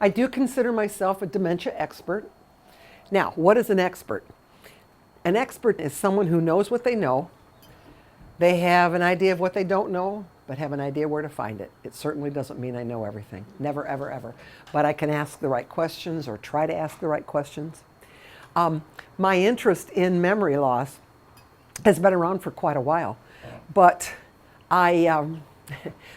I do consider myself a dementia expert. Now, what is an expert? An expert is someone who knows what they know. They have an idea of what they don't know, but have an idea where to find it. It certainly doesn't mean I know everything. Never, ever, ever. But I can ask the right questions or try to ask the right questions. My interest in memory loss has been around for quite a while, but I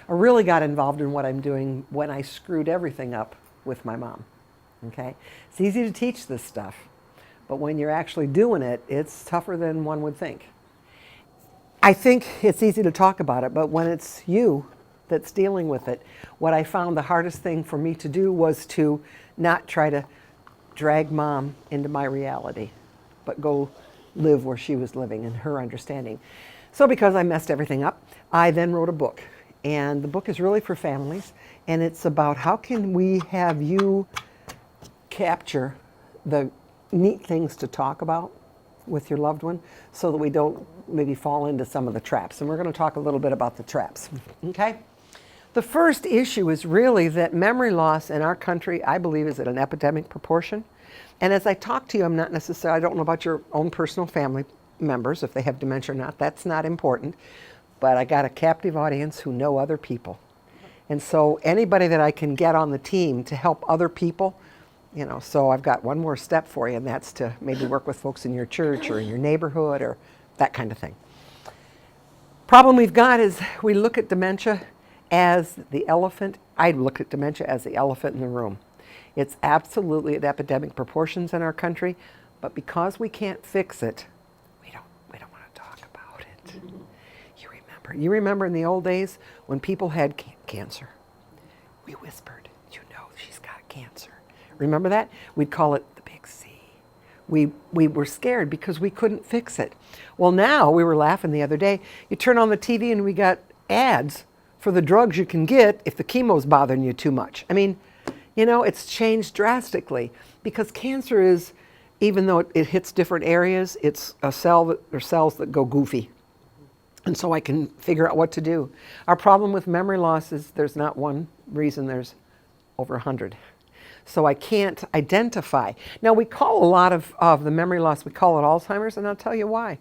really got involved in what I'm doing when I screwed everything up with my mom. Okay? It's easy to teach this stuff, but when you're actually doing it, it's tougher than one would think. I think it's easy to talk about it, but when it's you that's dealing with it, what I found the hardest thing for me to do was to not try to drag mom into my reality, but go live where she was living and her understanding. So because I messed everything up, I then wrote a book. And the book is really for families, and it's about how can we have you capture the neat things to talk about with your loved one so that we don't maybe fall into some of the traps. And we're going to talk a little bit about the traps. Okay? The first issue is really that memory loss in our country, I believe, is at an epidemic proportion. And as I talk to you, I'm not necessarily, I don't know about your own personal family members, if they have dementia or not. That's not important. But I got a captive audience who know other people. And so anybody that I can get on the team to help other people, you know, so I've got one more step for you, and that's to maybe work with folks in your church or in your neighborhood or that kind of thing. Problem we've got is we look at dementia as the elephant. I look at dementia as the elephant in the room. It's absolutely at epidemic proportions in our country, but because we can't fix it, we don't want to talk about it. You remember in the old days when people had cancer, we whispered, you know she's got cancer. Remember that? We'd call it the big C. We were scared because we couldn't fix it. Well, now, we were laughing the other day, you turn on the TV and we got ads for the drugs you can get if the chemo's bothering you too much. I mean, you know, it's changed drastically because cancer is, even though it hits different areas, it's a cell or cells that go goofy. And so I can figure out what to do. Our problem with memory loss is there's not one reason, there's over 100. So I can't identify. Now we call a lot of the memory loss, we call it Alzheimer's, and I'll tell you why.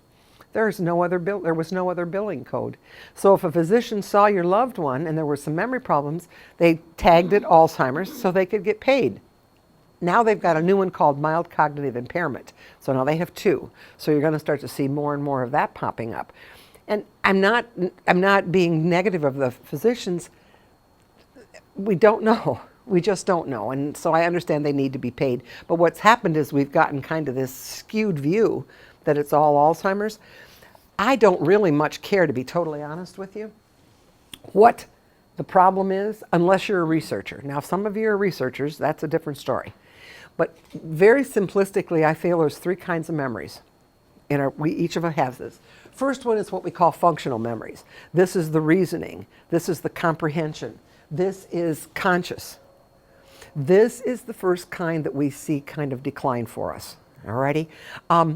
There was no other billing code. So if a physician saw your loved one and there were some memory problems, they tagged it Alzheimer's so they could get paid. Now they've got a new one called mild cognitive impairment. So now they have two. So you're going to start to see more and more of that popping up. And I'm not being negative of the physicians. We don't know. We just don't know. And so I understand they need to be paid. But what's happened is we've gotten kind of this skewed view that it's all Alzheimer's. I don't really much care, to be totally honest with you, what the problem is, unless you're a researcher. Now, if some of you are researchers, that's a different story. But very simplistically, I feel there's three kinds of memories. Each of us has this. First one is what we call functional memories. This is the reasoning. This is the comprehension. This is conscious. This is the first kind that we see kind of decline for us. Alrighty?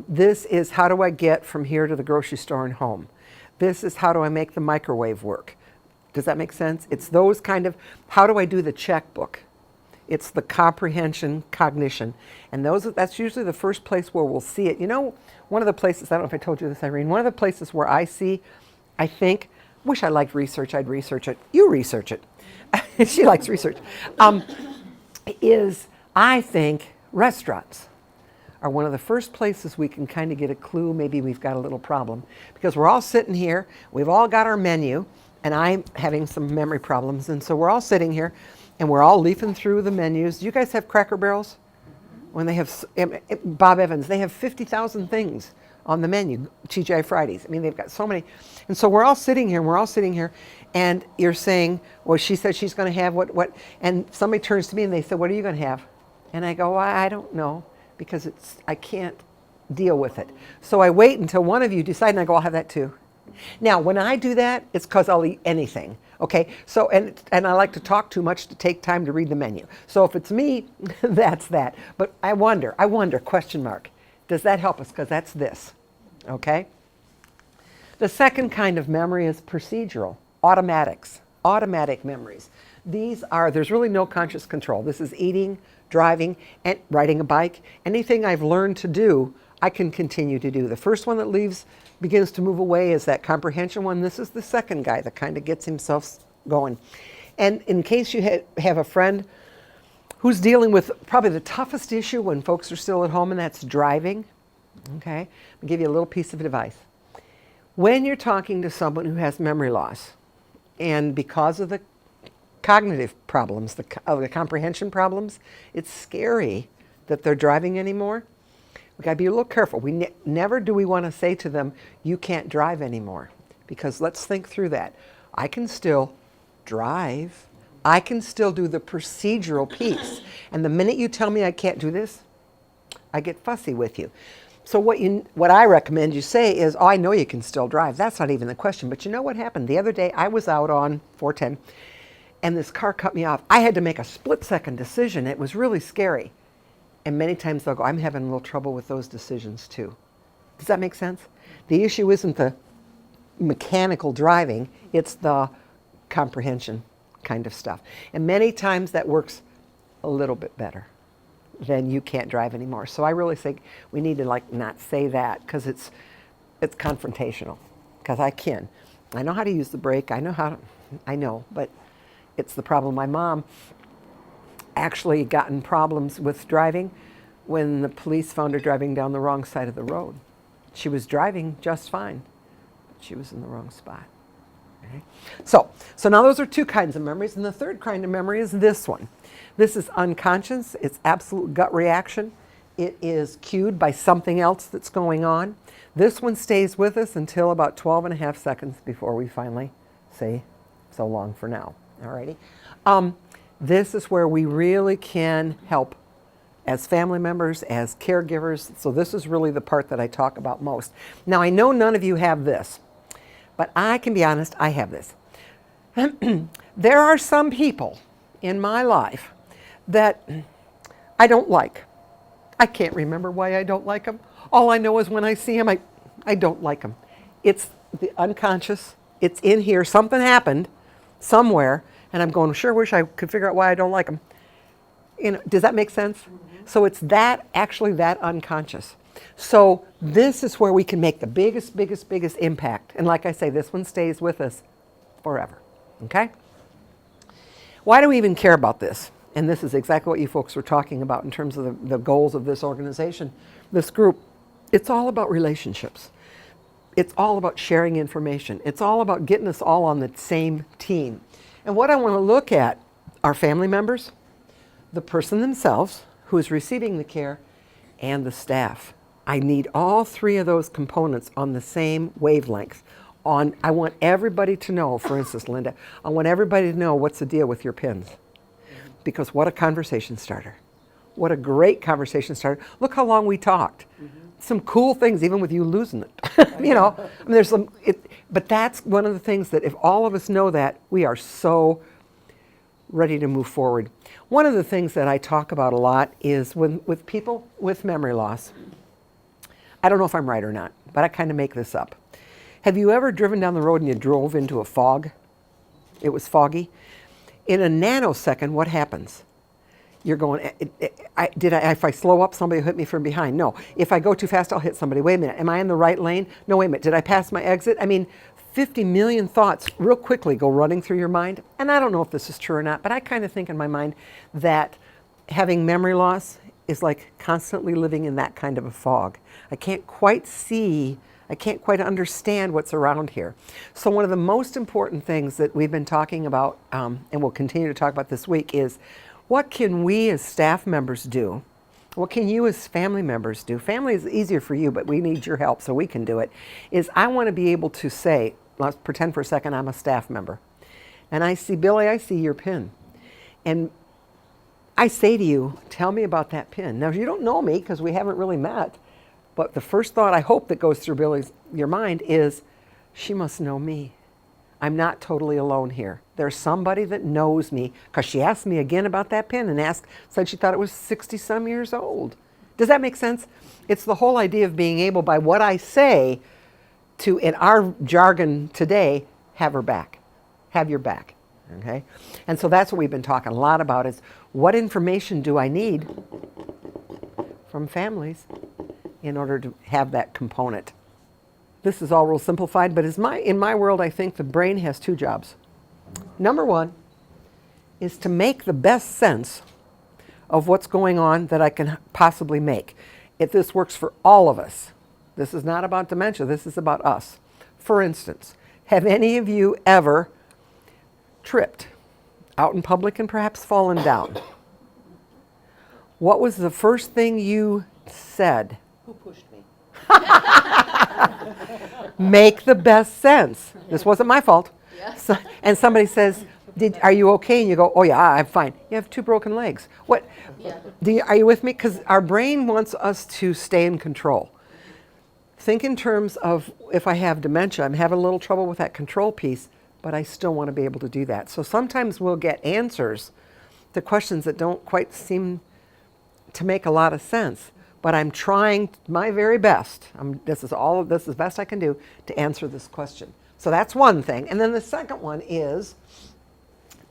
This is how do I get from here to the grocery store and home. This is how do I make the microwave work. Does that make sense? It's those kind of, how do I do the checkbook? It's the comprehension, cognition. And that's usually the first place where we'll see it. You know, one of the places, I don't know if I told you this, Irene, one of the places where I think, wish I liked research, I'd research it. You research it. She likes research. Is, I think, restaurants are one of the first places we can kind of get a clue maybe we've got a little problem. Because we're all sitting here, we've all got our menu, and I'm having some memory problems, and so we're all sitting here, and we're all leafing through the menus. Do you guys have Cracker Barrels? When they have, Bob Evans, they have 50,000 things on the menu, TGI Fridays. I mean, they've got so many. And so we're all sitting here, and you're saying, well, she said she's going to have what, and somebody turns to me and they said, what are you going to have? And I go, well, I don't know, because I can't deal with it. So I wait until one of you decide, and I go, I'll have that too. Now, when I do that, it's because I'll eat anything. Okay, so, and I like to talk too much to take time to read the menu. So if it's me, that's that. But I wonder, question mark, does that help us? Because that's this, okay? The second kind of memory is procedural, automatic memories. There's really no conscious control. This is eating, driving, and riding a bike. Anything I've learned to do, I can continue to do. The first one that begins to move away is that comprehension one. This is the second guy that kind of gets himself going. And in case you have a friend who's dealing with probably the toughest issue when folks are still at home, and that's driving, okay? I'll give you a little piece of advice. When you're talking to someone who has memory loss, and because of the cognitive problems, the comprehension problems, it's scary that they're driving anymore. We got to be a little careful. Never do we want to say to them, you can't drive anymore. Because let's think through that. I can still drive. I can still do the procedural piece. And the minute you tell me I can't do this, I get fussy with you. So what I recommend you say is, oh, I know you can still drive. That's not even the question. But you know what happened? The other day, I was out on 410, and this car cut me off. I had to make a split-second decision. It was really scary. And many times they'll go, I'm having a little trouble with those decisions too. Does that make sense? The issue isn't the mechanical driving, it's the comprehension kind of stuff. And many times that works a little bit better than you can't drive anymore. So I really think we need to not say that, because it's confrontational. Because I know how to use the brake. I know, but it's the problem. My mom actually got in problems with driving when the police found her driving down the wrong side of the road. She was driving just fine, but she was in the wrong spot. Okay? So now those are two kinds of memories, and the third kind of memory is this one. This is unconscious. It's absolute gut reaction. It is cued by something else that's going on. This one stays with us until about 12 and a half seconds before we finally say so long for now. Alrighty. This is where we really can help as family members, as caregivers. So this is really the part that I talk about most. Now, I know none of you have this, but I can be honest, I have this. There are some people in my life that I don't like. I can't remember why I don't like them. All I know is when I see them, I don't like them. It's the unconscious. It's in here. Something happened somewhere, and I'm going, sure wish I could figure out why I don't like them. Does that make sense? Mm-hmm. So it's that unconscious. So this is where we can make the biggest impact. And like I say, this one stays with us forever. Okay? Why do we even care about this? And this is exactly what you folks were talking about in terms of the goals of this organization, this group. It's all about relationships. It's all about sharing information. It's all about getting us all on the same team. And what I want to look at are family members, the person themselves who is receiving the care, and the staff. I need all three of those components on the same wavelength. I want everybody to know, for instance, Linda, I want everybody to know what's the deal with your pins. Because what a conversation starter. What a great conversation starter. Look how long we talked. Mm-hmm. Some cool things, even with you losing it. But that's one of the things that if all of us know that, we are so ready to move forward. One of the things that I talk about a lot is with people with memory loss. I don't know if I'm right or not, but I kind of make this up. Have you ever driven down the road and you drove into a fog? It was foggy. In a nanosecond, what happens? You're going, if I slow up, somebody will hit me from behind. No. If I go too fast, I'll hit somebody. Wait a minute, am I in the right lane? No, wait a minute, did I pass my exit? 50 million thoughts real quickly go running through your mind. And I don't know if this is true or not, but I kind of think in my mind that having memory loss is like constantly living in that kind of a fog. I can't quite understand what's around here. So one of the most important things that we've been talking about, and we'll continue to talk about this week, is what can we as staff members do? What can you as family members do? Family is easier for you, but we need your help so we can do it. Is I want to be able to say, let's pretend for a second I'm a staff member. And I see, Billy, I see your pin. And I say to you, tell me about that pin. Now, you don't know me because we haven't really met. But the first thought I hope that goes through your mind is, she must know me. I'm not totally alone here. There's somebody that knows me, because she asked me again about that pin and said she thought it was 60-some years old. Does that make sense? It's the whole idea of being able, by what I say, to, in our jargon today, have her back. Have your back. Okay? And so that's what we've been talking a lot about is what information do I need from families in order to have that component. This is all real simplified, but in my world, I think the brain has two jobs. Number one is to make the best sense of what's going on that I can possibly make. If this works for all of us, this is not about dementia, this is about us. For instance, have any of you ever tripped out in public and perhaps fallen down? What was the first thing you said? Who pushed me? Make the best sense. This wasn't my fault. Yeah. So, and somebody says, are you okay? And you go, oh yeah, I'm fine. You have 2 broken legs. What? Yeah. Are you with me? Because our brain wants us to stay in control. Think in terms of if I have dementia, I'm having a little trouble with that control piece, but I still want to be able to do that. So sometimes we'll get answers to questions that don't quite seem to make a lot of sense, but I'm trying my very best. This is best I can do to answer this question. So that's one thing. And then the second one is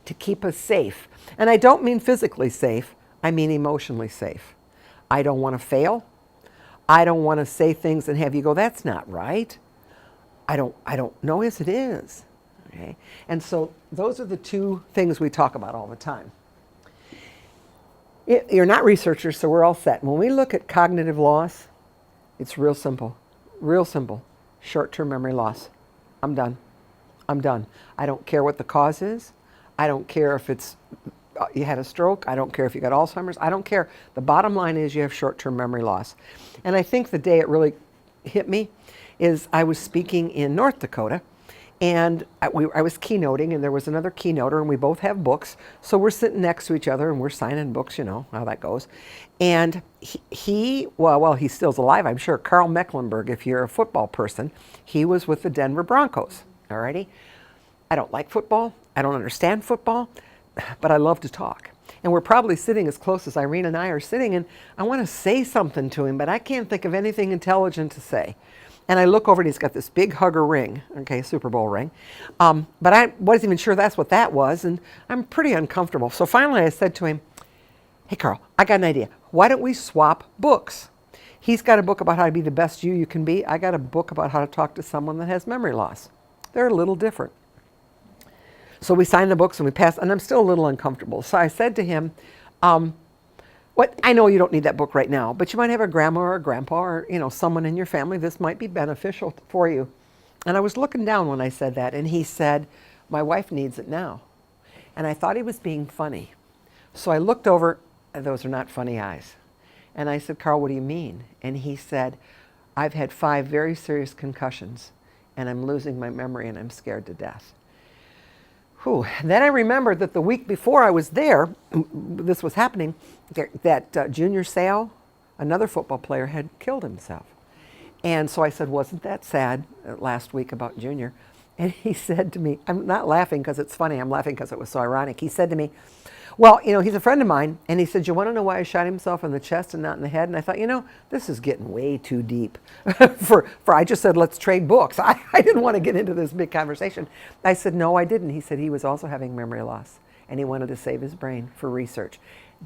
to keep us safe. And I don't mean physically safe, I mean emotionally safe. I don't want to fail. I don't want to say things and have you go, that's not right. I don't know. Yes, it is. Okay? And so those are the 2 things we talk about all the time. You're not researchers, so we're all set. When we look at cognitive loss, it's real simple. Real simple. Short-term memory loss. I'm done. I'm done. I don't care what the cause is. I don't care if it's you had a stroke. I don't care if you got Alzheimer's. I don't care. The bottom line is you have short-term memory loss. And I think the day it really hit me is I was speaking in North Dakota, and I was keynoting, and there was another keynoter, and we both have books. So we're sitting next to each other, and we're signing books, you know how that goes. And he still's alive, I'm sure. Carl Mecklenburg, if you're a football person, he was with the Denver Broncos, alrighty? I don't like football. I don't understand football, but I love to talk. And we're probably sitting as close as Irene and I are sitting, and I want to say something to him, but I can't think of anything intelligent to say. And I look over and he's got this big hugger ring, okay, Super Bowl ring. But I wasn't even sure that's what that was, and I'm pretty uncomfortable. So finally I said to him, hey Carl, I got an idea. Why don't we swap books? He's got a book about how to be the best you can be. I got a book about how to talk to someone that has memory loss. They're a little different. So we signed the books and we passed, and I'm still a little uncomfortable. So I said to him, I know you don't need that book right now, but you might have a grandma or a grandpa or someone in your family. This might be beneficial for you. And I was looking down when I said that, and he said, my wife needs it now. And I thought he was being funny. So I looked over, and those are not funny eyes. And I said, Carl, what do you mean? And he said, I've had 5 very serious concussions, and I'm losing my memory, and I'm scared to death. Whew. Then I remembered that the week before I was there, this was happening, that Junior Seau, another football player, had killed himself. And so I said, wasn't that sad last week about Junior? And he said to me, I'm not laughing because it's funny, I'm laughing because it was so ironic. He said to me, well, he's a friend of mine, and he said, you want to know why I shot himself in the chest and not in the head? And I thought, this is getting way too deep. for I just said, let's trade books. I didn't want to get into this big conversation. I said, no, I didn't. He said he was also having memory loss, and he wanted to save his brain for research.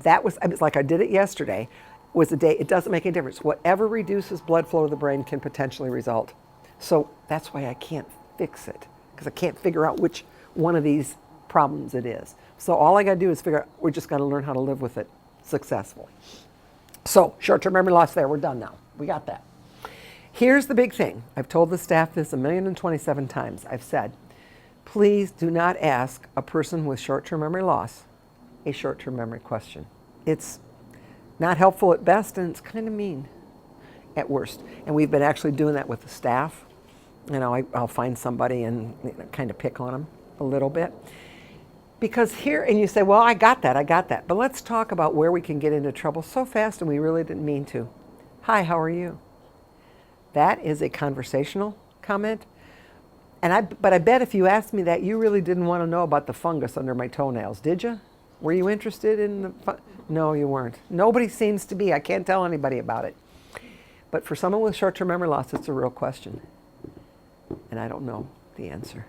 It's like I did it yesterday, was the day, it doesn't make any difference. Whatever reduces blood flow to the brain can potentially result. So that's why I can't fix it, because I can't figure out which one of these problems it is. So all I got to do is figure out, we're just got to learn how to live with it successfully. So short-term memory loss there, we're done now. We got that. Here's the big thing. I've told the staff this 1,027 times. I've said, please do not ask a person with short-term memory loss a short-term memory question. It's not helpful at best, and it's kind of mean at worst. And we've been actually doing that with the staff. I'll find somebody and kind of pick on them a little bit. Because here, and you say, well, I got that. But let's talk about where we can get into trouble so fast and we really didn't mean to. Hi, how are you? That is a conversational comment. But I bet if you asked me that, you really didn't want to know about the fungus under my toenails, did you? Were you interested in the No, you weren't. Nobody seems to be. I can't tell anybody about it. But for someone with short-term memory loss, it's a real question. And I don't know the answer.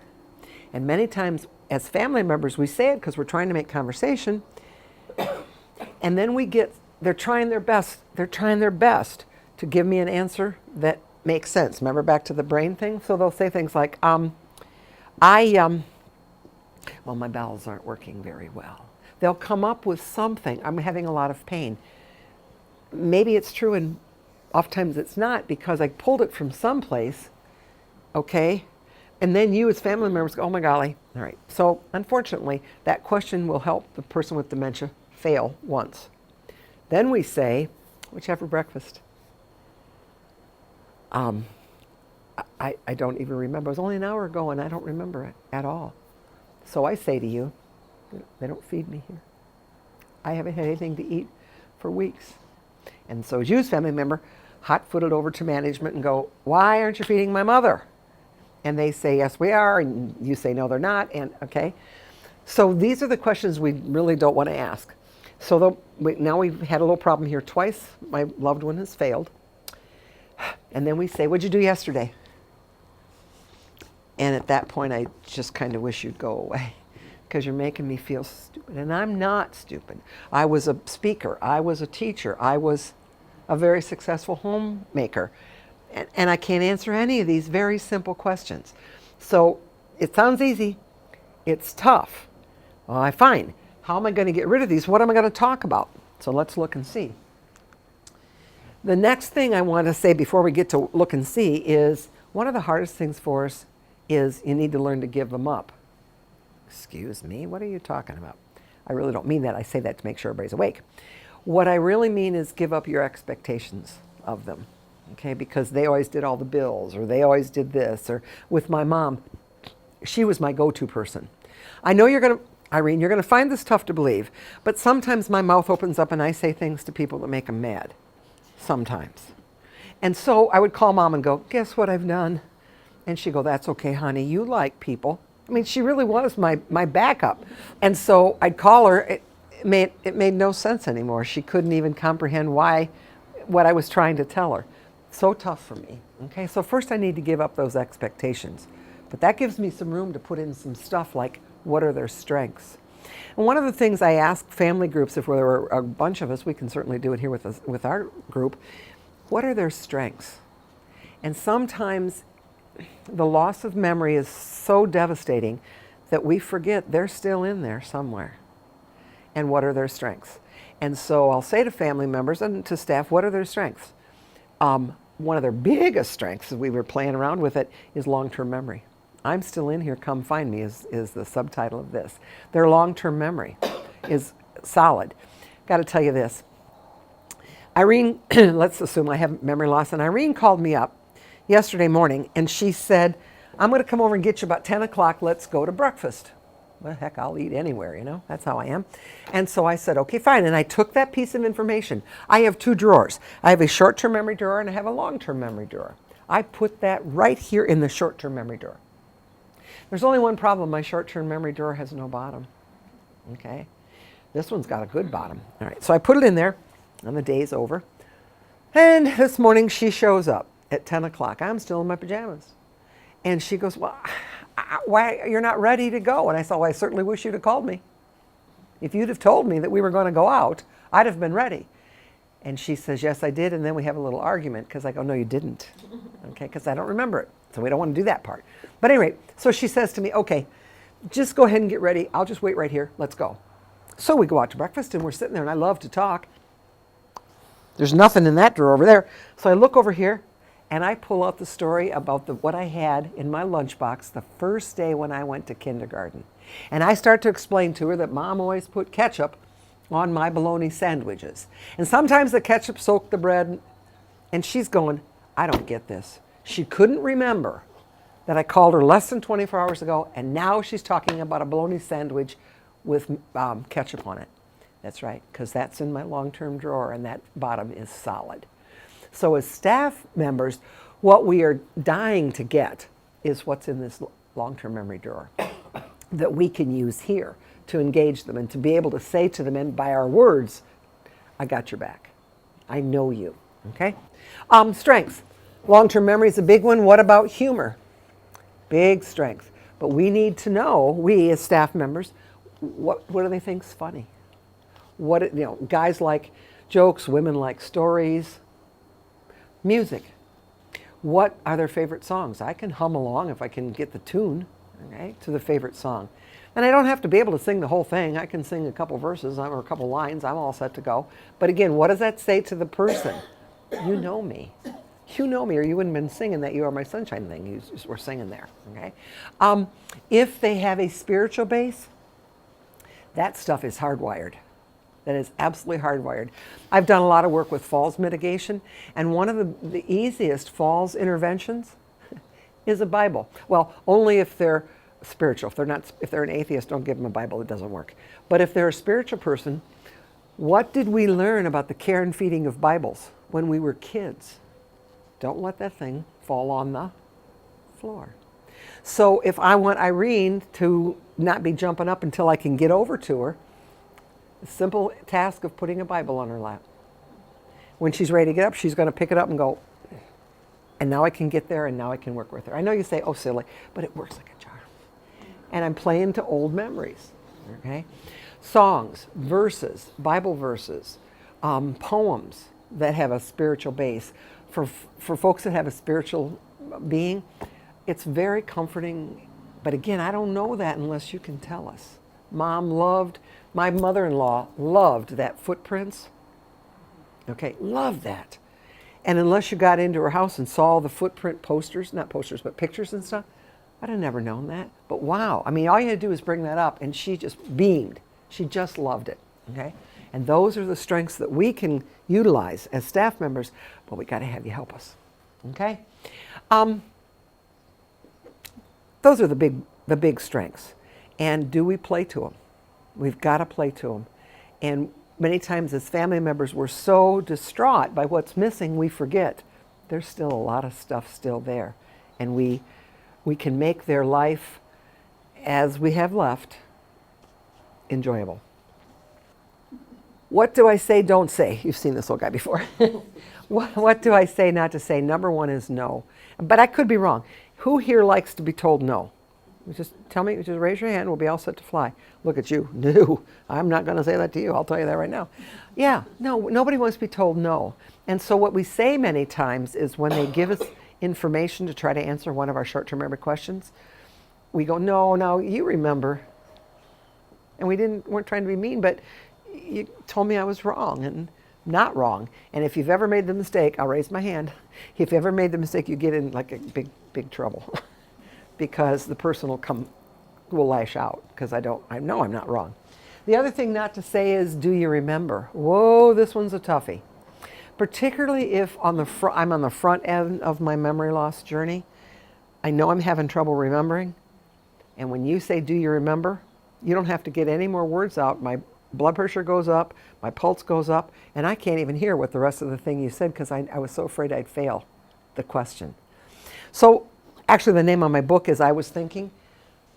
And many times as family members, we say it because we're trying to make conversation. And then they're trying their best to give me an answer that makes sense. Remember back to the brain thing? So they'll say things like, well, my bowels aren't working very well. They'll come up with something. I'm having a lot of pain. Maybe it's true and oftentimes it's not because I pulled it from someplace, okay? And then you as family members go, oh my golly. All right. So unfortunately, that question will help the person with dementia fail once. Then we say, what'd you have for breakfast? I don't even remember. It was only an hour ago and I don't remember it at all. So I say to you, they don't feed me here. I haven't had anything to eat for weeks. And so as you as family member, hot-footed over to management and go, why aren't you feeding my mother? And they say, yes, we are. And you say, no, they're not. And okay. So these are the questions we really don't want to ask. So now we've had a little problem here twice. My loved one has failed. And then we say, what'd you do yesterday? And at that point, I just kind of wish you'd go away because you're making me feel stupid. And I'm not stupid. I was a speaker. I was a teacher. I was a very successful homemaker. And I can't answer any of these very simple questions. So it sounds easy. It's tough. Well, fine. How am I going to get rid of these? What am I going to talk about? So let's look and see. The next thing I want to say before we get to look and see is one of the hardest things for us is you need to learn to give them up. Excuse me, what are you talking about? I really don't mean that. I say that to make sure everybody's awake. What I really mean is give up your expectations of them, okay? Because they always did all the bills, or they always did this, or with my mom, she was my go-to person. I know Irene, you're going to find this tough to believe, but sometimes my mouth opens up and I say things to people that make them mad. Sometimes. And so I would call Mom and go, guess what I've done? And she'd go, that's okay, honey, you like people. I mean, she really was my backup. And so I'd call her. It made no sense anymore. She couldn't even comprehend what I was trying to tell her. So tough for me. Okay, so first I need to give up those expectations. But that gives me some room to put in some stuff like, what are their strengths? And one of the things I ask family groups, if there were a bunch of us, we can certainly do it here with our group, what are their strengths? And sometimes the loss of memory is so devastating that we forget they're still in there somewhere. And what are their strengths? And so I'll say to family members and to staff, what are their strengths? One of their biggest strengths, as we were playing around with it, is long-term memory. I'm still in here, come find me is the subtitle of this. Their long-term memory is solid. Got to tell you this. Irene, let's assume I have memory loss, and Irene called me up yesterday morning and she said, I'm going to come over and get you about 10 o'clock. Let's go to breakfast. Well, heck, I'll eat anywhere, you know. That's how I am. And so I said, okay, fine. And I took that piece of information. I have two drawers. I have a short-term memory drawer and I have a long-term memory drawer. I put that right here in the short-term memory drawer. There's only one problem. My short-term memory drawer has no bottom. Okay. This one's got a good bottom. All right. So I put it in there and the day's over. And this morning she shows up at 10 o'clock. I'm still in my pajamas. And she goes, well, why you're not ready to go? And I said, well, I certainly wish you'd have called me. If you'd have told me that we were going to go out, I'd have been ready. And she says, yes, I did. And then we have a little argument because I go, no, you didn't. Okay, because I don't remember it. So we don't want to do that part. But anyway, so she says to me, okay, just go ahead and get ready. I'll just wait right here. Let's go. So we go out to breakfast and we're sitting there and I love to talk. There's nothing in that drawer over there. So I look over here and I pull out the story about what I had in my lunchbox the first day when I went to kindergarten. And I start to explain to her that Mom always put ketchup on my bologna sandwiches. And sometimes the ketchup soaked the bread. And she's going, I don't get this. She couldn't remember that I called her less than 24 hours ago, and now she's talking about a bologna sandwich with ketchup on it. That's right, because that's in my long-term drawer, and that bottom is solid. So as staff members, what we are dying to get is what's in this long-term memory drawer that we can use here to engage them and to be able to say to them, and by our words, I got your back. I know you, okay? Strengths. Long-term memory is a big one. What about humor? Big strength. But we need to know, we as staff members, what do they think's funny? Guys like jokes, women like stories, music. What are their favorite songs? I can hum along if I can get the tune, okay, to the favorite song. And I don't have to be able to sing the whole thing. I can sing a couple verses or a couple lines. I'm all set to go. But again, what does that say to the person? You know me. You know me, or you wouldn't have been singing that "You Are My Sunshine" thing. You just were singing there, okay? If they have a spiritual base, that stuff is hardwired. That is absolutely hardwired. I've done a lot of work with falls mitigation, and one of the easiest falls interventions is a Bible. Well, only if they're spiritual. If they're an atheist, don't give them a Bible. It doesn't work. But if they're a spiritual person, what did we learn about the care and feeding of Bibles when we were kids? Don't let that thing fall on the floor. So if I want Irene to not be jumping up until I can get over to her, the simple task of putting a Bible on her lap. When she's ready to get up, she's going to pick it up and go, and now I can get there, and now I can work with her. I know you say, oh, silly, but it works like a charm. And I'm playing to old memories, okay? Songs, verses, Bible verses, poems that have a spiritual base. For folks that have a spiritual being, it's very comforting. But again, I don't know that unless you can tell us. My mother-in-law loved that footprints. Okay, loved that. And unless you got into her house and saw the footprint posters, not posters, but pictures and stuff, I'd have never known that. But wow, I mean, all you had to do is bring that up and she just beamed. She just loved it, okay? And those are the strengths that we can utilize as staff members, but we got to have you help us, okay? Those are the big strengths. And do we play to them? We've got to play to them. And many times as family members, we're so distraught by what's missing, we forget there's still a lot of stuff still there. And we can make their life, as we have left, enjoyable. What do I say, don't say? You've seen this old guy before. What do I say, not to say? Number one is no. But I could be wrong. Who here likes to be told no? Just tell me, just raise your hand, we'll be all set to fly. Look at you. No, I'm not going to say that to you. I'll tell you that right now. Yeah, no, nobody wants to be told no. And so what we say many times is when they give us information to try to answer one of our short-term memory questions, we go, no, you remember. And weren't trying to be mean, but you told me I was wrong and not wrong. And if you've ever made the mistake, I'll raise my hand. If you ever made the mistake, you get in like a big trouble. Because the person will lash out because I know I'm not wrong. The other thing not to say is, do you remember? Whoa, this one's a toughie. Particularly if I'm on the front end of my memory loss journey. I know I'm having trouble remembering. And when you say, do you remember? You don't have to get any more words out. My blood pressure goes up, my pulse goes up, and I can't even hear what the rest of the thing you said because I was so afraid I'd fail the question. So actually, the name on my book is I Was Thinking.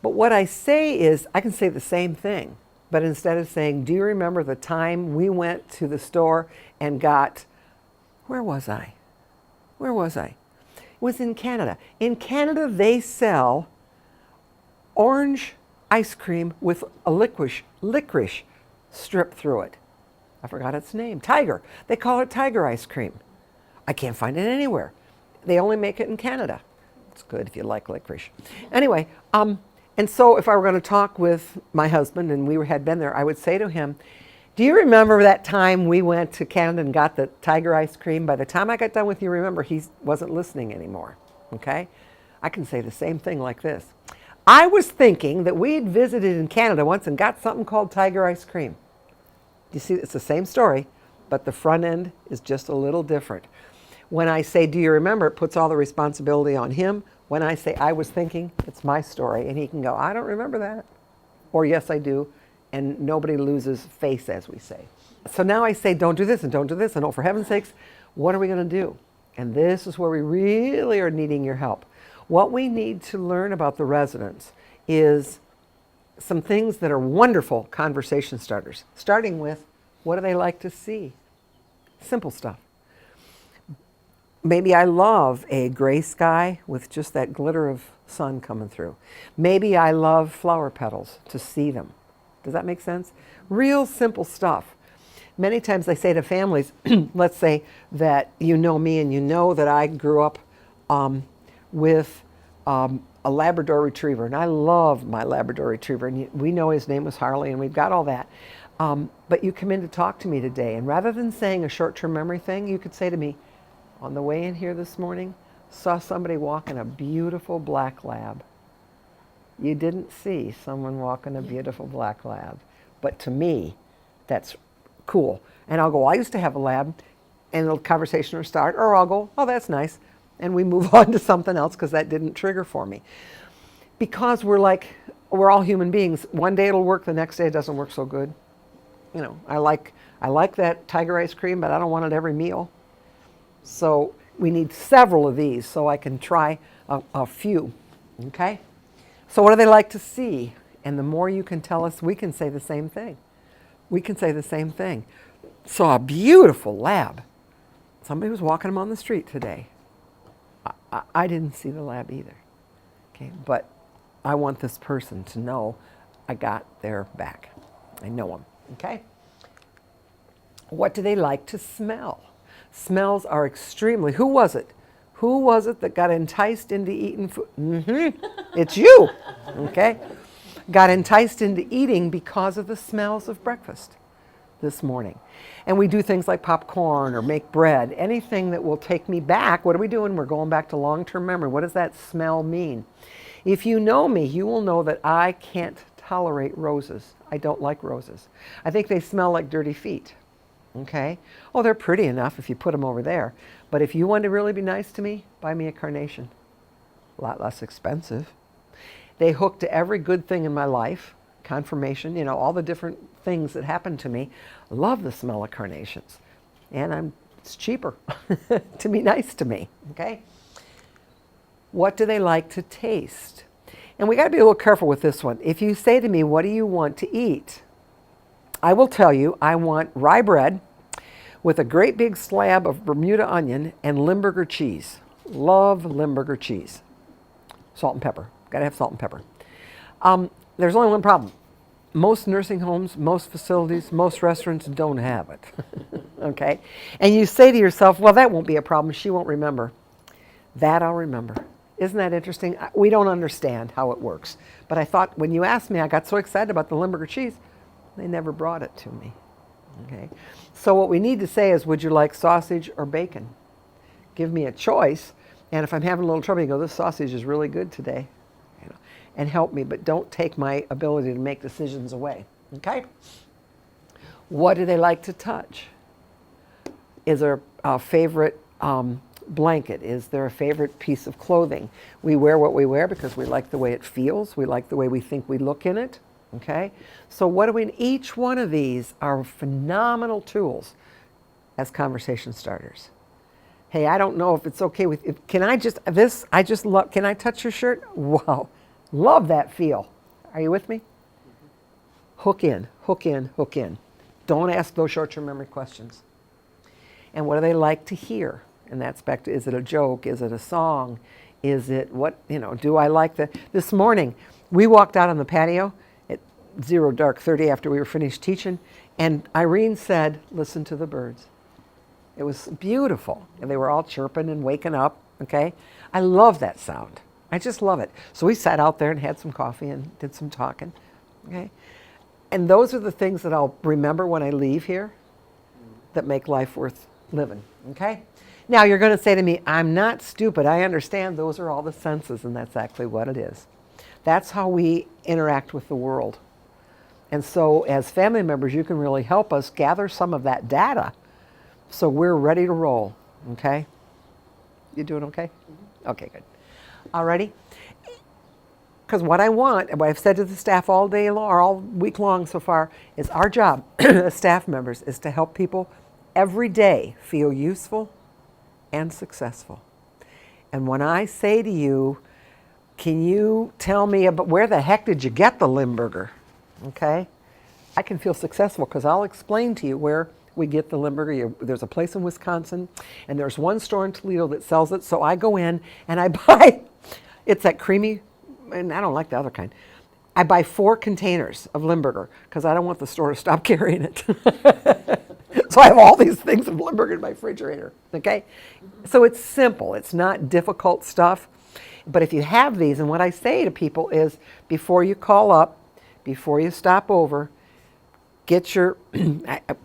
But what I say is, I can say the same thing. But instead of saying, do you remember the time we went to the store and got, where was I? It was in Canada. In Canada, they sell orange ice cream with a licorice strip through it. I forgot its name. Tiger. They call it Tiger ice cream. I can't find it anywhere. They only make it in Canada. It's good if you like licorice. Anyway, and so if I were going to talk with my husband and we had been there, I would say to him, do you remember that time we went to Canada and got the Tiger ice cream? By the time I got done with you, remember, he wasn't listening anymore, okay? I can say the same thing like this. I was thinking that we'd visited in Canada once and got something called Tiger ice cream. You see, it's the same story, but the front end is just a little different. When I say, do you remember, it puts all the responsibility on him. When I say, I was thinking, it's my story. And he can go, I don't remember that. Or yes, I do. And nobody loses face, as we say. So now I say, don't do this and don't do this. And oh, for heaven's sakes, what are we going to do? And this is where we really are needing your help. What we need to learn about the residents is some things that are wonderful conversation starters. Starting with, what do they like to see? Simple stuff. Maybe I love a gray sky with just that glitter of sun coming through. Maybe I love flower petals to see them. Does that make sense? Real simple stuff. Many times I say to families, let's say that you know me and you know that I grew up with a Labrador Retriever, and I love my Labrador Retriever, and we know his name was Harley, and we've got all that. But you come in to talk to me today, and rather than saying a short-term memory thing, you could say to me, on the way in here this morning, saw somebody walking a beautiful black lab. You didn't see someone walking a beautiful black lab, but to me, that's cool. And I'll go, I used to have a lab, and the conversation will start, or I'll go, oh, that's nice, and we move on to something else because that didn't trigger for me. Because we're all human beings. One day it'll work, the next day it doesn't work so good. You know, I like that tiger ice cream, but I don't want it every meal. So we need several of these so I can try a few, okay? So what do they like to see? And the more you can tell us, we can say the same thing. We can say the same thing. Saw a beautiful lab. Somebody was walking them on the street today. I didn't see the lab either, okay? But I want this person to know I got their back. I know them, okay? What do they like to smell? Smells are extremely, who was it? Who was it that got enticed into eating food? It's you, okay? Got enticed into eating because of the smells of breakfast this morning. And we do things like popcorn or make bread, anything that will take me back. What are we doing? We're going back to long-term memory. What does that smell mean? If you know me, you will know that I can't tolerate roses. I don't like roses. I think they smell like dirty feet. Okay? Oh, they're pretty enough if you put them over there. But if you want to really be nice to me, buy me a carnation. A lot less expensive. They hook to every good thing in my life. Confirmation, you know, all the different things that happen to me. Love the smell of carnations. And it's cheaper to be nice to me. Okay? What do they like to taste? And we got to be a little careful with this one. If you say to me, what do you want to eat? I will tell you, I want rye bread with a great big slab of Bermuda onion and Limburger cheese. Love Limburger cheese. Salt and pepper. Got to have salt and pepper. There's only one problem. Most nursing homes, most facilities, most restaurants don't have it. Okay? And you say to yourself, well, that won't be a problem. She won't remember. That I'll remember. Isn't that interesting? We don't understand how it works. But I thought when you asked me, I got so excited about the Limburger cheese. They never brought it to me. Okay? So what we need to say is, would you like sausage or bacon? Give me a choice. And if I'm having a little trouble, you go, this sausage is really good today. You know, and help me, but don't take my ability to make decisions away. Okay? What do they like to touch? Is there a favorite blanket? Is there a favorite piece of clothing? We wear what we wear because we like the way it feels. We like the way we think we look in it. Okay? So what do we, each one of these are phenomenal tools as conversation starters. Hey, I don't know if it's okay with, can I just love, can I touch your shirt? Wow. Love that feel. Are you with me? Hook in, hook in, hook in. Don't ask those short-term memory questions. And what do they like to hear? And that's back to, is it a joke? Is it a song? Is it what, you know, do I like this morning, we walked out on the patio at 0:30 after we were finished teaching, and Irene said, listen to the birds. It was beautiful. And they were all chirping and waking up, okay? I love that sound. I just love it. So we sat out there and had some coffee and did some talking, okay? And those are the things that I'll remember when I leave here that make life worth living, okay? Now you're going to say to me, I'm not stupid. I understand those are all the senses, and that's actually what it is. That's how we interact with the world. And so as family members, you can really help us gather some of that data so we're ready to roll, okay? You doing okay? Mm-hmm. Okay, good. All righty? Because what I want, and what I've said to the staff all day long, or all week long so far, is our job as staff members is to help people every day feel useful and successful. And when I say to you, can you tell me about where the heck did you get the Limburger? Okay? I can feel successful because I'll explain to you where we get the Limburger. There's a place in Wisconsin, and there's one store in Toledo that sells it. So I go in and I buy, it's that creamy, and I don't like the other kind. I buy 4 containers of Limburger because I don't want the store to stop carrying it. So I have all these things of Limburger in my refrigerator, okay? So it's simple. It's not difficult stuff. But if you have these, and what I say to people is, before you call up, before you stop over, get your,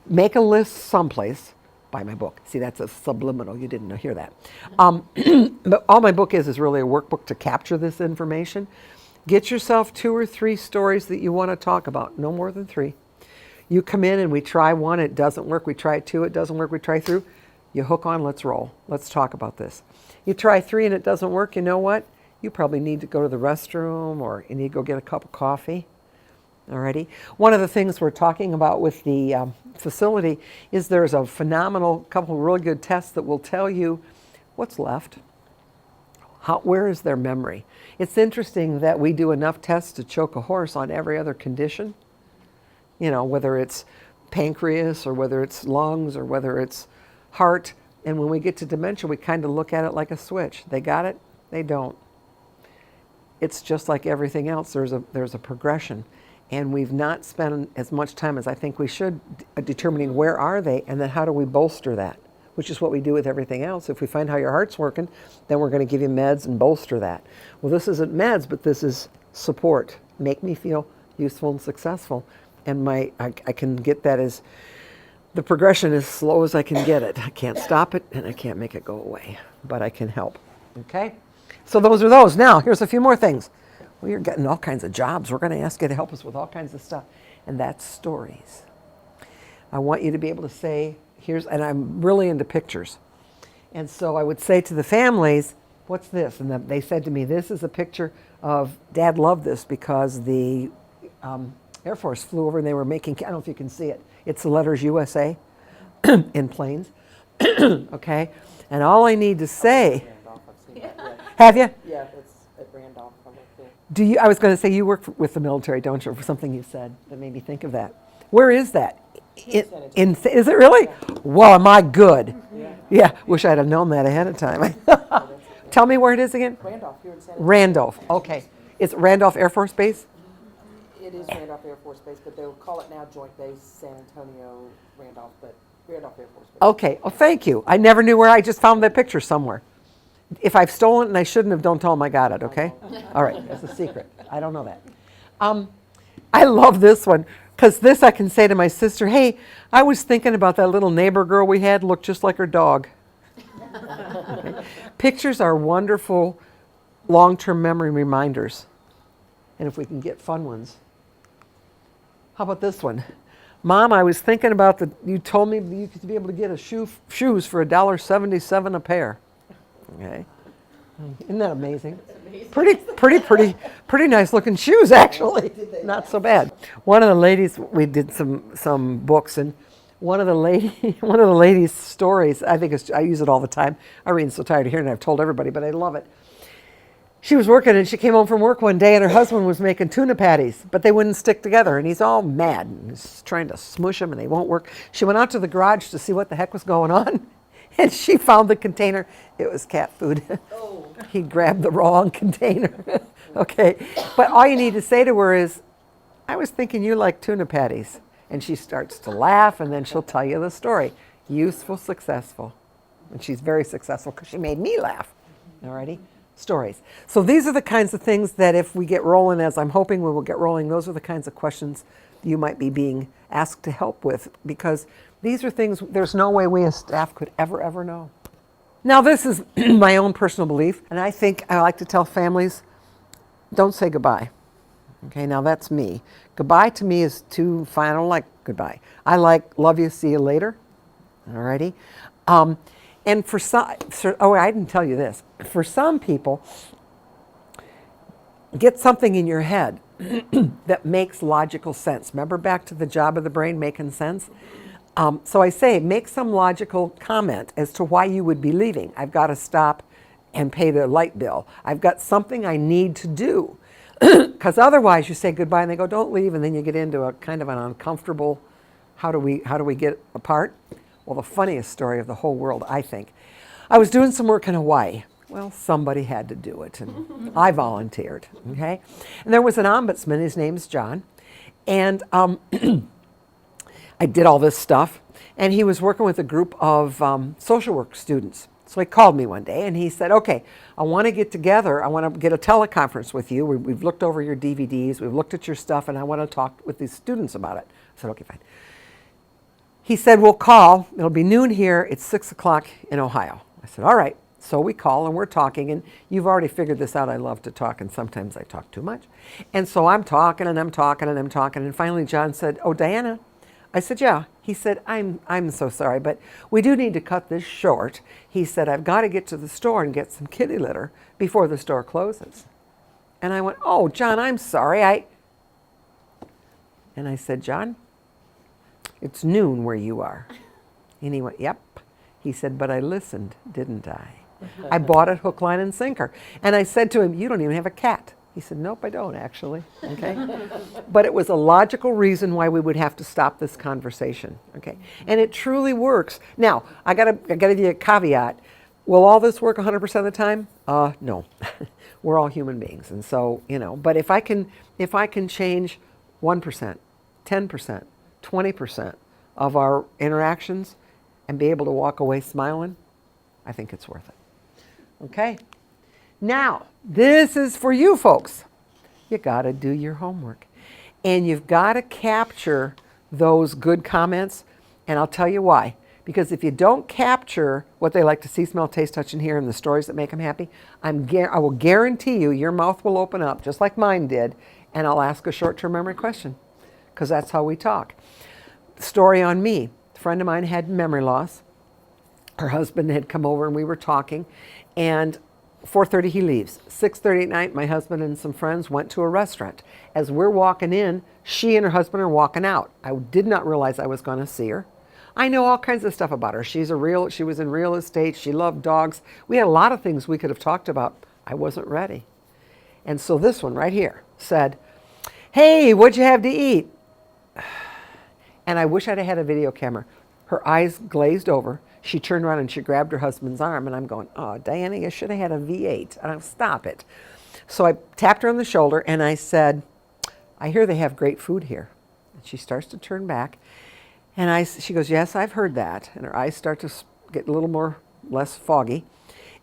make a list someplace. Buy my book. See, that's a subliminal. You didn't hear that. But all my book is really a workbook to capture this information. Get yourself 2 or 3 stories that you want to talk about, no more than 3. You come in and we try 1, it doesn't work. We try 2, it doesn't work. We try 3. You hook on, let's roll. Let's talk about this. You try 3 and it doesn't work, you know what? You probably need to go to the restroom or you need to go get a cup of coffee. Alrighty. One of the things we're talking about with the facility is there's a phenomenal couple of really good tests that will tell you what's left. Where is their memory? It's interesting that we do enough tests to choke a horse on every other condition. You know, whether it's pancreas or whether it's lungs or whether it's heart. And when we get to dementia, we kind of look at it like a switch. They got it, they don't. It's just like everything else. There's a progression. And we've not spent as much time as I think we should determining where are they and then how do we bolster that, which is what we do with everything else. If we find how your heart's working, then we're going to give you meds and bolster that. Well, this isn't meds, but this is support. Make me feel useful and successful. And I can get that as the progression as slow as I can get it. I can't stop it and I can't make it go away, but I can help. Okay? So those are those. Now, here's a few more things. Well, you're getting all kinds of jobs. We're going to ask you to help us with all kinds of stuff. And that's stories. I want you to be able to say, and I'm really into pictures. And so I would say to the families, what's this? And they said to me, this is a picture of, Dad loved this because the Air Force flew over and they were making, I don't know if you can see it. It's the letters USA in planes. Okay? And all I need to say, have you? Yeah, it's at Randolph. I was going to say you work with the military, don't you? For something you said that made me think of that. Where is that? Is it really? Yeah. Well, am I good? Yeah. Wish I'd have known that ahead of time. Tell me where it is again. Randolph, here in San Antonio. Randolph. Okay. It's Randolph Air Force Base? It is Randolph Air Force Base, but they'll call it now Joint Base San Antonio, Randolph, but Randolph Air Force Base. Okay. Well, thank you. I never knew where. I just found that picture somewhere. If I've stolen it and I shouldn't have, don't tell them I got it, okay? All right, that's a secret. I don't know that. I love this one, because this I can say to my sister, hey, I was thinking about that little neighbor girl we had, looked just like her dog. Okay. Pictures are wonderful long-term memory reminders. And if we can get fun ones. How about this one? Mom, I was thinking about you told me you could be able to get shoes for $1.77 a pair. Okay, isn't that amazing? Pretty nice looking shoes, actually. Not so bad. One of the ladies, we did some books, and one of the ladies' stories. I use it all the time. Irene's so tired of hearing it. I've told everybody, but I love it. She was working, and she came home from work one day, and her husband was making tuna patties, but they wouldn't stick together, and he's all mad. And he's trying to smush them, and they won't work. She went out to the garage to see what the heck was going on. And she found the container. It was cat food. Oh. He grabbed the wrong container. Okay. But all you need to say to her is, I was thinking you like tuna patties. And she starts to laugh, and then she'll tell you the story. Useful, successful. And she's very successful because she made me laugh. Alrighty? Stories. So these are the kinds of things that if we get rolling, as I'm hoping we will get rolling, those are the kinds of questions you might be being asked to help with, because these are things there's no way we as staff could ever know. Now this is my own personal belief, and I think I like to tell families, don't say goodbye. Okay, now that's me. Goodbye to me is too fine. I don't like goodbye. I like love you, see you later. Alrighty. And for some, I didn't tell you this. For some people, get something in your head that makes logical sense. Remember back to the job of the brain making sense? So I say, make some logical comment as to why you would be leaving. I've got to stop and pay the light bill. I've got something I need to do. Because otherwise you say goodbye and they go, don't leave, and then you get into a kind of an uncomfortable, How do we get apart? Well, the funniest story of the whole world, I think. I was doing some work in Hawaii. Well, somebody had to do it, and I volunteered, okay? And there was an ombudsman, his name's John, and I did all this stuff, and he was working with a group of social work students. So he called me one day, and he said, okay, I want to get together. I want to get a teleconference with you. We've looked over your DVDs. We've looked at your stuff, and I want to talk with these students about it. I said, okay, fine. He said, we'll call. It'll be noon here. It's 6 o'clock in Ohio. I said, all right. So we call, and we're talking, and you've already figured this out. I love to talk, and sometimes I talk too much. And so I'm talking, and I'm talking, and I'm talking, and finally John said, oh, Diana. I said, yeah. He said, I'm so sorry, but we do need to cut this short. He said, I've got to get to the store and get some kitty litter before the store closes. And I went, oh, John, I'm sorry. And I said, John, it's noon where you are. And he went, yep. He said, but I listened, didn't I? I bought it hook, line, and sinker. And I said to him, you don't even have a cat. He said, nope, I don't actually, okay? But it was a logical reason why we would have to stop this conversation, okay? And it truly works. Now, I gotta give you a caveat. Will all this work 100% of the time? No. We're all human beings, and so, but if I can change 1%, 10%, 20% of our interactions and be able to walk away smiling, I think it's worth it. Okay? Now, this is for you folks. You got to do your homework. And you've got to capture those good comments. And I'll tell you why. Because if you don't capture what they like to see, smell, taste, touch, and hear, and the stories that make them happy, I will guarantee you your mouth will open up, just like mine did, and I'll ask a short-term memory question. Because that's how we talk. Story on me. A friend of mine had memory loss. Her husband had come over and we were talking. And 4:30 he leaves. 6:30 at night, my husband and some friends went to a restaurant. As we're walking in, she and her husband are walking out. I did not realize I was going to see her. I know all kinds of stuff about her. She was in real estate. She loved dogs. We had a lot of things we could have talked about. I wasn't ready. And so this one right here said, hey, what'd you have to eat? And I wish I'd have had a video camera. Her eyes glazed over. She turned around and she grabbed her husband's arm, and I'm going, oh, Diana, you should have had a V8. And I'm, stop it. So I tapped her on the shoulder and I said, I hear they have great food here. And she starts to turn back. And she goes, yes, I've heard that. And her eyes start to get a little less foggy.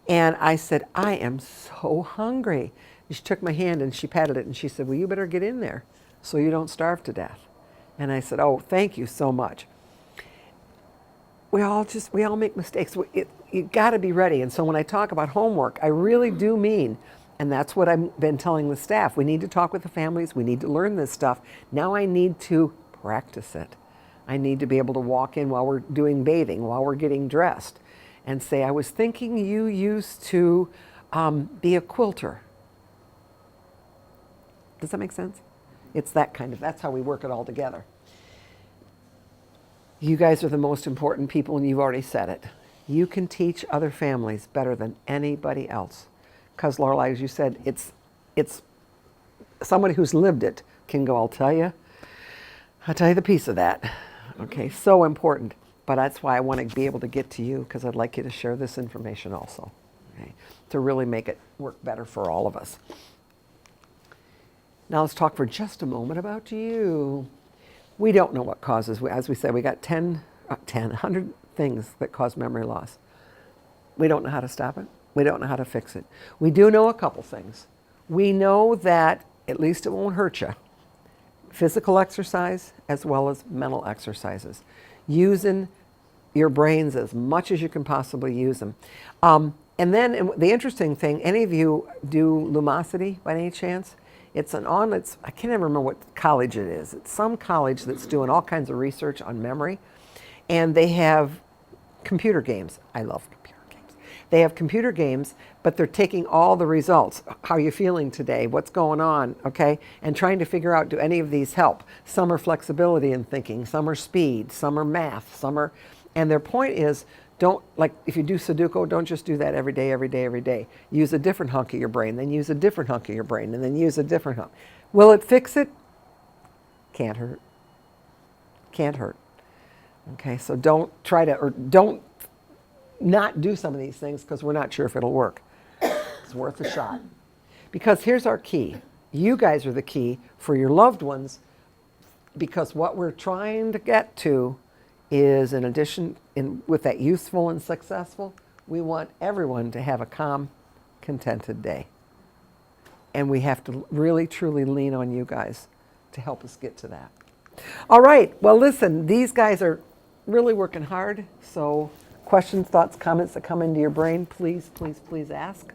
And I said, I am so hungry. And she took my hand and she patted it and she said, well, you better get in there so you don't starve to death. And I said, oh, thank you so much. We all make mistakes. You got to be ready. And so when I talk about homework, I really do mean, and that's what I've been telling the staff, we need to talk with the families. We need to learn this stuff. Now I need to practice it. I need to be able to walk in while we're doing bathing, while we're getting dressed, and say, I was thinking you used to be a quilter. Does that make sense? It's that's how we work it all together. You guys are the most important people, and you've already said it. You can teach other families better than anybody else. Because, Lorelai, as you said, it's somebody who's lived it can go, I'll tell you the piece of that. Okay, so important. But that's why I want to be able to get to you, because I'd like you to share this information also, okay, to really make it work better for all of us. Now let's talk for just a moment about you. We don't know what causes, as we said, we got 100 things that cause memory loss. We don't know how to stop it. We don't know how to fix it. We do know a couple things. We know that at least it won't hurt you. Physical exercise as well as mental exercises. Using your brains as much as you can possibly use them. And then the interesting thing, any of you do Lumosity by any chance? I can't even remember what college it is. It's some college that's doing all kinds of research on memory. And they have computer games. I love computer games. They have computer games, but they're taking all the results. How are you feeling today? What's going on? Okay? And trying to figure out, do any of these help? Some are flexibility in thinking. Some are speed. Some are math. And their point is, if you do Sudoku, don't just do that every day. Use a different hunk of your brain, then use a different hunk of your brain, and then use a different hunk. Will it fix it? Can't hurt. Can't hurt. Okay, so don't try to, or don't not do some of these things because we're not sure if it'll work. It's worth a shot. Because here's our key. You guys are the key for your loved ones, because what we're trying to get to is, in addition, with that useful and successful, we want everyone to have a calm, contented day. And we have to really, truly lean on you guys to help us get to that. All right, well, listen, these guys are really working hard. So questions, thoughts, comments that come into your brain, please, please, please ask.